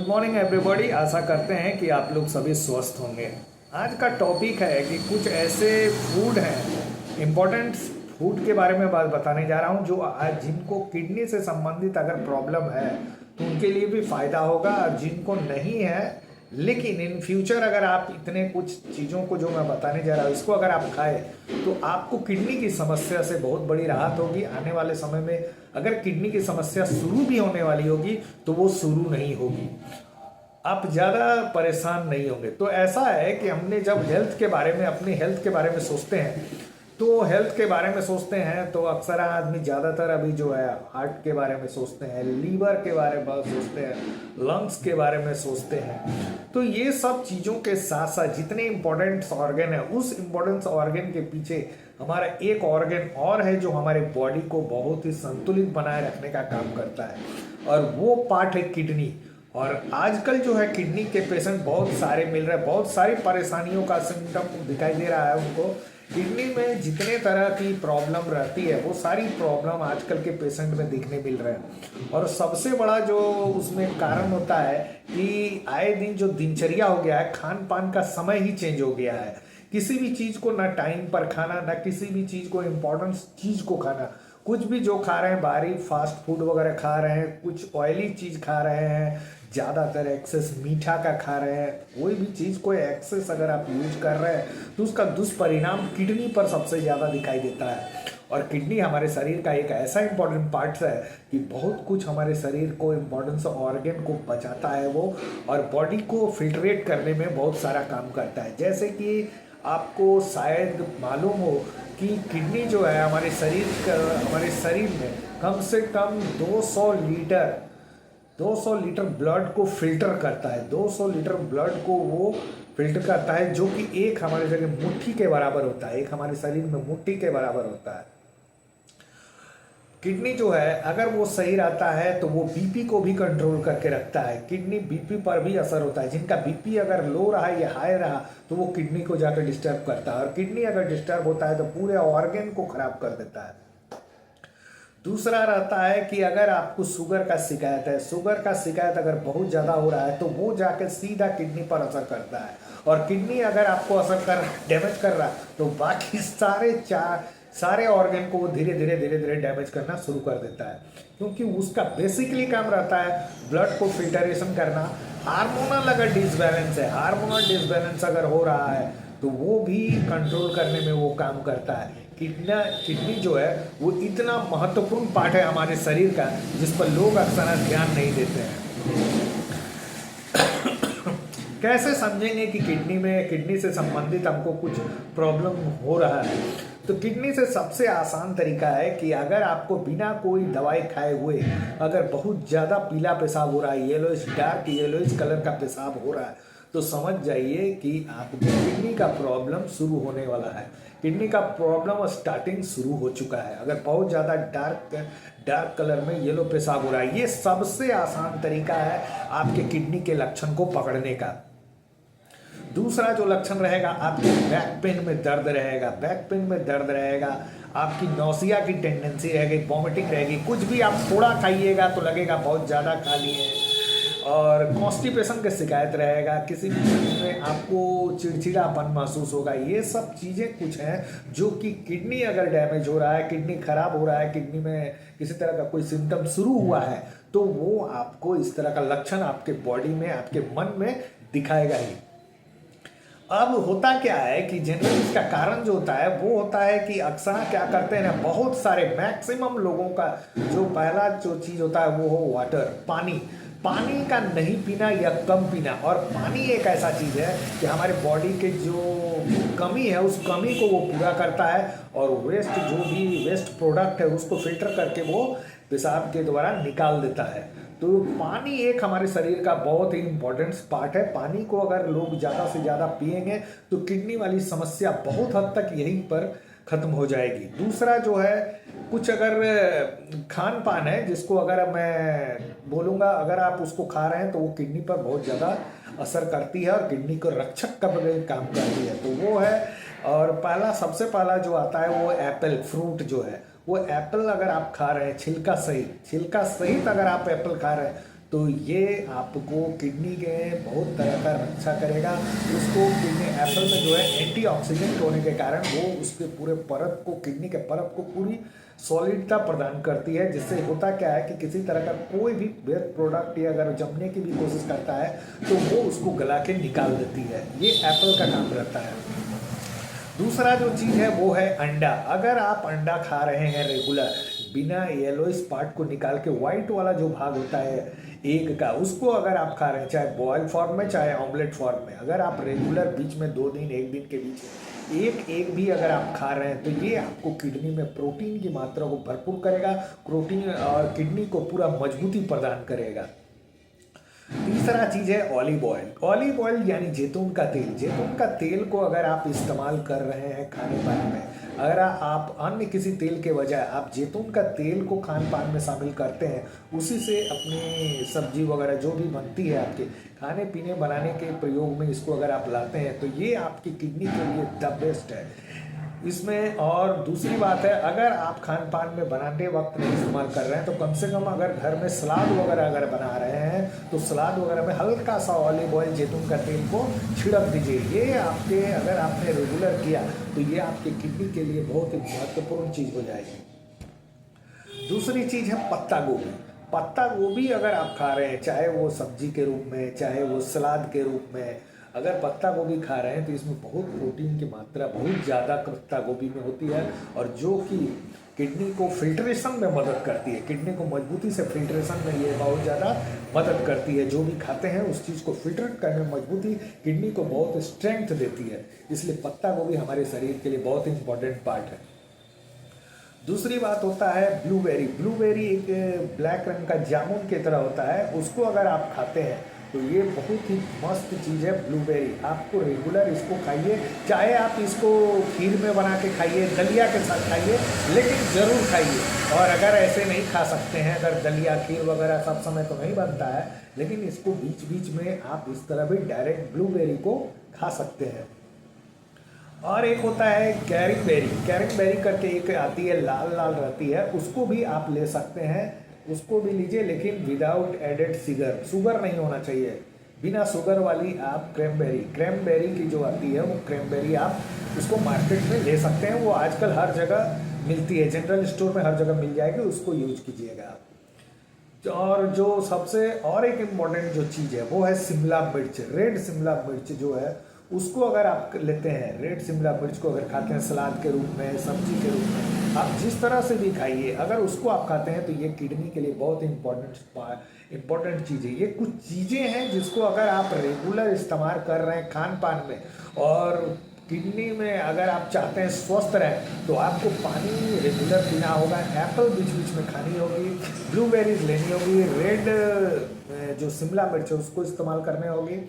Good morning everybody. आशा करते हैं कि आप लोग सभी स्वस्थ होंगे। आज का टॉपिक है कि कुछ ऐसे फूड हैं, इम्पोर्टेंट फूड के बारे में बात बताने जा रहा हूं जो आज जिनको किडनी से संबंधित अगर प्रॉब्लम है तो उनके लिए भी फ़ायदा होगा, और जिनको नहीं है लेकिन इन फ्यूचर अगर आप इतने कुछ चीज़ों को जो मैं बताने जा रहा हूँ इसको अगर आप खाए तो आपको किडनी की समस्या से बहुत बड़ी राहत होगी। आने वाले समय में अगर किडनी की समस्या शुरू भी होने वाली होगी तो वो शुरू नहीं होगी, आप ज़्यादा परेशान नहीं होंगे। तो ऐसा है कि हमने जब हेल्थ के बारे में, अपनी हेल्थ के बारे में सोचते हैं तो हेल्थ के बारे में सोचते हैं तो अक्सर आदमी ज़्यादातर अभी जो है हार्ट के बारे में सोचते हैं, लीवर के बारे में सोचते हैं, लंग्स के बारे में सोचते हैं। तो ये सब चीज़ों के साथ साथ जितने इम्पोर्टेंट ऑर्गन है उस इम्पोर्टेंट ऑर्गन के पीछे हमारा एक ऑर्गन और है जो हमारे बॉडी को बहुत ही संतुलित बनाए रखने का काम करता है, और वो पार्ट है किडनी। और आजकल जो है किडनी के पेशेंट बहुत सारे मिल रहे हैं, बहुत सारी परेशानियों का सिम्टम दिखाई दे रहा है उनको। किडनी में जितने तरह की प्रॉब्लम रहती है वो सारी प्रॉब्लम आजकल के पेशेंट में देखने मिल रहे हैं। और सबसे बड़ा जो उसमें कारण होता है कि आए दिन जो दिनचर्या हो गया है, खान पान का समय ही चेंज हो गया है। किसी भी चीज़ को ना टाइम पर खाना, ना किसी भी चीज़ को इम्पोर्टेंट चीज़ को खाना, कुछ भी जो खा रहे हैं बाहरी फास्ट फूड वगैरह खा रहे हैं, कुछ ऑयली चीज़ खा रहे हैं, ज़्यादातर एक्सेस मीठा का खा रहे हैं। कोई भी चीज़ को एक्सेस अगर आप यूज कर रहे हैं तो उसका दुष्परिणाम किडनी पर सबसे ज़्यादा दिखाई देता है। और किडनी हमारे शरीर का एक ऐसा इंपॉर्टेंट पार्ट है कि बहुत कुछ हमारे शरीर को इम्पोर्टेंस ऑर्गन को बचाता है वो, और बॉडी को फिल्ट्रेट करने में बहुत सारा काम करता है। जैसे कि आपको शायद मालूम हो कि किडनी जो है हमारे शरीर में कम से कम 200 लीटर ब्लड को फिल्टर करता है। 200 लीटर ब्लड को वो फिल्टर करता है, जो कि एक हमारे शरीर मुट्ठी के बराबर होता है, एक हमारे शरीर में मुट्ठी के बराबर होता है। किडनी जो है अगर वो सही रहता है तो वो बीपी को भी कंट्रोल करके रखता है। किडनी बीपी पर भी असर होता है। जिनका बीपी अगर लो रहा या हाई रहा तो वो किडनी को जाकर डिस्टर्ब करता है, और किडनी अगर डिस्टर्ब होता है तो पूरे ऑर्गन को खराब कर देता है। दूसरा रहता है कि अगर आपको शुगर का शिकायत है, शुगर का शिकायत अगर बहुत ज़्यादा हो रहा है तो वो जाकर सीधा किडनी पर असर करता है, और किडनी अगर आपको असर कर डैमेज कर रहा है तो बाकी सारे ऑर्गन को वो धीरे धीरे डैमेज करना शुरू कर देता है, क्योंकि उसका बेसिकली काम रहता है ब्लड को फिल्टरेशन करना। हार्मोनल अगर डिसबैलेंस है, हार्मोनल डिसबैलेंस अगर हो रहा है तो वो भी कंट्रोल करने में वो काम करता है। किडनी जो है वो इतना महत्वपूर्ण पार्ट है हमारे शरीर का जिस पर लोग अक्सर ध्यान नहीं देते हैं। कैसे समझेंगे कि किडनी से संबंधित हमको कुछ प्रॉब्लम हो रहा है? तो किडनी से सबसे आसान तरीका है कि अगर आपको बिना कोई दवाई खाए हुए अगर बहुत ज़्यादा पीला पेशाब हो रहा है, डार्क येलोइश कलर का पेशाब हो रहा है, तो समझ जाइए कि आपको किडनी का प्रॉब्लम शुरू होने वाला है। किडनी का प्रॉब्लम स्टार्टिंग शुरू हो चुका है। अगर बहुत ज़्यादा डार्क कलर में येलो पेशाब हो रहा है, ये सबसे आसान तरीका है आपके किडनी के लक्षण को पकड़ने का। दूसरा जो लक्षण रहेगा, आपके बैक पेन में दर्द रहेगा, बैक पेन में दर्द रहेगा, आपकी नौसिया की टेंडेंसी रहेगी, वॉमिटिंग रहेगी, कुछ भी आप थोड़ा खाइएगा तो लगेगा बहुत ज़्यादा खा लिए, और कॉन्स्टिपेशन की शिकायत रहेगा, किसी भी चीज़ में आपको चिड़चिड़ापन महसूस होगा। ये सब चीज़ें कुछ हैं जो कि किडनी अगर डैमेज हो रहा है, किडनी खराब हो रहा है, किडनी में किसी तरह का कोई सिम्टम शुरू हुआ है तो वो आपको इस तरह का लक्षण आपके बॉडी में, आपके मन में दिखाएगा ही। अब होता क्या है कि जनरली इसका कारण जो होता है वो होता है कि अक्सर क्या करते हैं ना, बहुत सारे मैक्सिमम लोगों का जो पहला जो चीज़ होता है वो हो वाटर, पानी का नहीं पीना या कम पीना। और पानी एक ऐसा चीज़ है कि हमारे बॉडी के जो कमी है उस कमी को वो पूरा करता है, और जो भी वेस्ट प्रोडक्ट है उसको फिल्टर करके वो पेशाब के द्वारा निकाल देता है। तो पानी एक हमारे शरीर का बहुत ही इम्पोर्टेंट पार्ट है। पानी को अगर लोग ज़्यादा से ज़्यादा पिएंगे तो किडनी वाली समस्या बहुत हद तक यहीं पर ख़त्म हो जाएगी। दूसरा जो है, कुछ अगर खान पान है जिसको अगर मैं बोलूँगा अगर आप उसको खा रहे हैं तो वो किडनी पर बहुत ज़्यादा असर करती है और किडनी को रक्षक का काम करती है, तो वो है। और सबसे पहला जो आता है वो एप्पल फ्रूट जो है, वो एप्पल अगर आप खा रहे हैं छिलका सहित अगर आप एप्पल खा रहे हैं तो ये आपको किडनी के बहुत तरह का रक्षा करेगा। उसको किडनी एप्पल में जो है एंटीऑक्सीडेंट होने के कारण वो उसके पूरे परत को, किडनी के परत को पूरी सॉलिडता प्रदान करती है, जिससे होता क्या है कि किसी तरह का कोई भी वेस्ट प्रोडक्ट या अगर जमने की भी कोशिश करता है तो वो उसको गला के निकाल देती है। ये एप्पल का काम रहता है। दूसरा जो चीज़ है वो है अंडा। अगर आप अंडा खा रहे हैं रेगुलर, बिना येलोइस पार्ट को निकाल के वाइट वाला जो भाग होता है एग का, उसको अगर आप खा रहे हैं, चाहे बॉयल फॉर्म में चाहे ऑमलेट फॉर्म में, अगर आप रेगुलर बीच में 2 दिन 1 दिन के बीच एक एग भी अगर आप खा रहे हैं तो ये आपको किडनी में प्रोटीन की मात्रा को भरपूर करेगा, प्रोटीन और किडनी को पूरा मजबूती प्रदान करेगा। तीसरा चीज़ है ऑलिव ऑयल। ऑलिव ऑयल यानी जैतून का तेल। जैतून का तेल को अगर आप इस्तेमाल कर रहे हैं खाने पान में, अगर आप अन्य किसी तेल के बजाय आप जैतून का तेल को खान पान में शामिल करते हैं, उसी से अपनी सब्जी वगैरह जो भी बनती है आपके खाने पीने बनाने के प्रयोग में इसको अगर आप लाते हैं तो ये आपकी किडनी के लिए द बेस्ट है इसमें। और दूसरी बात है, अगर आप खान पान में बनाते वक्त नहीं इस्तेमाल कर रहे हैं तो कम से कम अगर घर में सलाद वगैरह अगर बना रहे हैं तो सलाद वगैरह में हल्का सा ऑलिव ऑयल जैतून का तेल को छिड़क दीजिए। ये आपके, अगर आपने रेगुलर किया तो ये आपके किडनी के लिए बहुत ही महत्वपूर्ण चीज़ हो जाएगी। दूसरी चीज़ है पत्ता गोभी। पत्ता गोभी अगर आप खा रहे हैं, चाहे वो सब्जी के रूप में चाहे वो सलाद के रूप में, अगर पत्ता गोभी खा रहे हैं तो इसमें बहुत प्रोटीन की मात्रा बहुत ज़्यादा पत्ता गोभी में होती है, और जो कि किडनी को फिल्ट्रेशन में मदद करती है, किडनी को मजबूती से फिल्ट्रेशन में ये बहुत ज़्यादा मदद करती है। जो भी खाते हैं उस चीज़ को फिल्टर करने में मजबूती किडनी को बहुत स्ट्रेंथ देती है, इसलिए पत्ता गोभी हमारे शरीर के लिए बहुत इंपॉर्टेंट पार्ट है। दूसरी बात होता है ब्लूबेरी। ब्लूबेरी एक ब्लैक रंग का जामुन की तरह होता है, उसको अगर आप खाते हैं तो ये बहुत ही मस्त चीज़ है ब्लूबेरी। आपको रेगुलर इसको खाइए, चाहे आप इसको खीर में बना के खाइए, दलिया के साथ खाइए, लेकिन ज़रूर खाइए। और अगर ऐसे नहीं खा सकते हैं, अगर दलिया खीर वगैरह सब समय तो नहीं बनता है, लेकिन इसको बीच बीच में आप इस तरह भी डायरेक्ट ब्लूबेरी को खा सकते हैं। और एक होता है कैरिंग बेरी। कैरिंग बेरी करके एक आती है, लाल लाल रहती है, उसको भी आप ले सकते हैं, उसको भी लीजिए, लेकिन विदाउट एडेड शुगर। शुगर नहीं होना चाहिए, बिना शुगर वाली आप क्रैनबेरी की जो आती है वो क्रैनबेरी आप उसको मार्केट में ले सकते हैं, वो आजकल हर जगह मिलती है, जनरल स्टोर में हर जगह मिल जाएगी, उसको यूज कीजिएगा आप। और जो सबसे और एक इम्पॉर्टेंट जो चीज़ है वो है शिमला मिर्च। रेड शिमला मिर्च जो है उसको अगर आप लेते हैं, रेड शिमला मिर्च को अगर खाते हैं सलाद के रूप में, सब्जी के रूप में, आप जिस तरह से भी खाइए, अगर उसको आप खाते हैं तो ये किडनी के लिए बहुत इम्पोर्टेंट चीज़ है। ये कुछ चीज़ें हैं जिसको अगर आप रेगुलर इस्तेमाल कर रहे हैं खान पान में, और किडनी में अगर आप चाहते हैं स्वस्थ रहें तो आपको पानी रेगुलर पीना होगा, एप्पल बीच बीच में खानी होगी, ब्लूबेरीज लेनी होगी, रेड जो शिमला मिर्च है उसको इस्तेमाल करने होगी।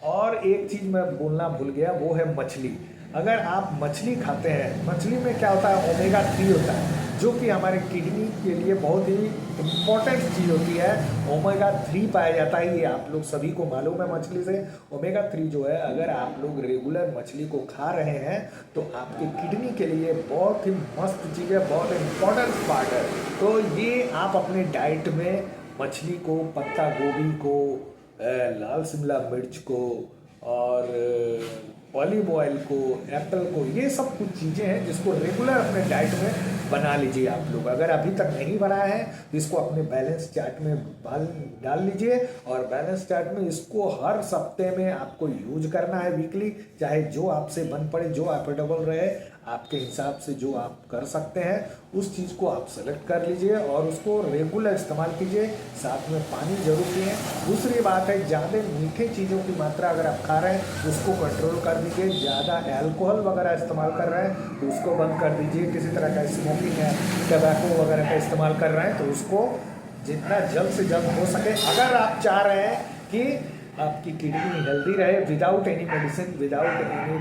और एक चीज़ मैं बोलना भूल गया, वो है मछली। अगर आप मछली खाते हैं, मछली में क्या होता है, ओमेगा 3 होता है, जो कि हमारे किडनी के लिए बहुत ही इम्पोर्टेंट चीज़ होती है। ओमेगा 3 पाया जाता है, ये आप लोग सभी को मालूम है मछली से। ओमेगा 3 जो है, अगर आप लोग रेगुलर मछली को खा रहे हैं तो आपके किडनी के लिए बहुत ही मस्त चीज़ है, बहुत इम्पोर्टेंट पार्ट है। तो ये आप अपने डाइट में मछली को, पत्ता गोभी को, लाल शिमला मिर्च को और ऑलिव ऑयल को, एप्पल को, ये सब कुछ चीज़ें हैं जिसको रेगुलर अपने डाइट में बना लीजिए आप लोग। अगर अभी तक नहीं बनाया है तो इसको अपने बैलेंस चार्ट में डाल लीजिए, और बैलेंस चार्ट में इसको हर सप्ते में आपको यूज करना है, वीकली, चाहे जो आपसे बन पड़े, जो अफोर्डेबल रहे, आपके हिसाब से जो आप कर सकते हैं उस चीज़ को आप सेलेक्ट कर लीजिए और उसको रेगुलर इस्तेमाल कीजिए। साथ में पानी जरूर पिए। दूसरी बात है, ज़्यादा मीठे चीज़ों की मात्रा अगर आप खा रहे हैं उसको कंट्रोल कर दीजिए। ज़्यादा अल्कोहल वगैरह इस्तेमाल कर रहे हैं तो उसको बंद कर दीजिए। किसी तरह का स्मोकिंग है, टबैको वगैरह का इस्तेमाल कर रहे हैं तो उसको जितना जल्द से जल्द हो सके, अगर आप चाह रहे हैं कि आपकी किडनी हेल्दी रहे, without any medicine, without any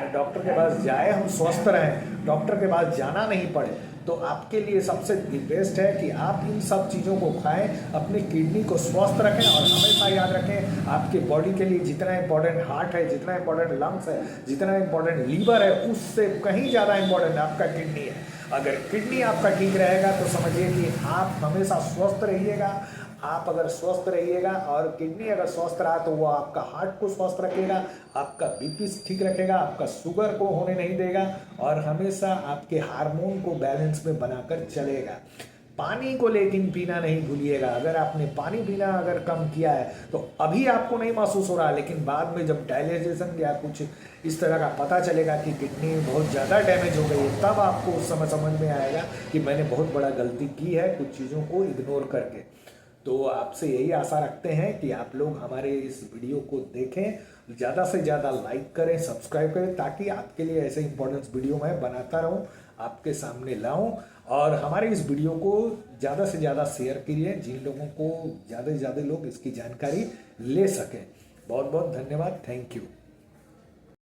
doctor के पास जाए, हम स्वस्थ रहें, डॉक्टर के पास जाना नहीं पड़े, तो आपके लिए सबसे बेस्ट है कि आप इन सब चीज़ों को खाएं, अपनी किडनी को स्वस्थ रखें। और हमेशा याद रखें, आपके बॉडी के लिए जितना इंपॉर्टेंट हार्ट है, जितना इंपॉर्टेंट लंग्स है, जितना इंपॉर्टेंट लीवर है, उससे कहीं ज़्यादा इंपॉर्टेंट आपका किडनी है। अगर किडनी आपका ठीक रहेगा तो समझिए कि आप हमेशा स्वस्थ रहिएगा, आप अगर स्वस्थ रहिएगा और किडनी अगर स्वस्थ रहा तो वो आपका हार्ट को स्वस्थ रखेगा, आपका बीपी ठीक रखेगा, आपका शुगर को होने नहीं देगा और हमेशा आपके हार्मोन को बैलेंस में बनाकर चलेगा। पानी को लेकिन पीना नहीं भूलिएगा। अगर आपने पानी पीना अगर कम किया है तो अभी आपको नहीं महसूस हो रहा, लेकिन बाद में जब डायलिजेशन या कुछ इस तरह का पता चलेगा कि किडनी बहुत ज़्यादा डैमेज हो गई है, तब आपको उस समय समझ में आएगा कि मैंने बहुत बड़ा गलती की है कुछ चीज़ों को इग्नोर करके। तो आपसे यही आशा रखते हैं कि आप लोग हमारे इस वीडियो को देखें, ज़्यादा से ज़्यादा लाइक करें, सब्सक्राइब करें, ताकि आपके लिए ऐसे इंपॉर्टेंट वीडियो मैं बनाता रहूं, आपके सामने लाऊं। और हमारे इस वीडियो को ज़्यादा से ज़्यादा शेयर कीजिए, जिन लोगों को ज़्यादा से ज़्यादा लोग इसकी जानकारी ले सकें। बहुत बहुत धन्यवाद, थैंक यू।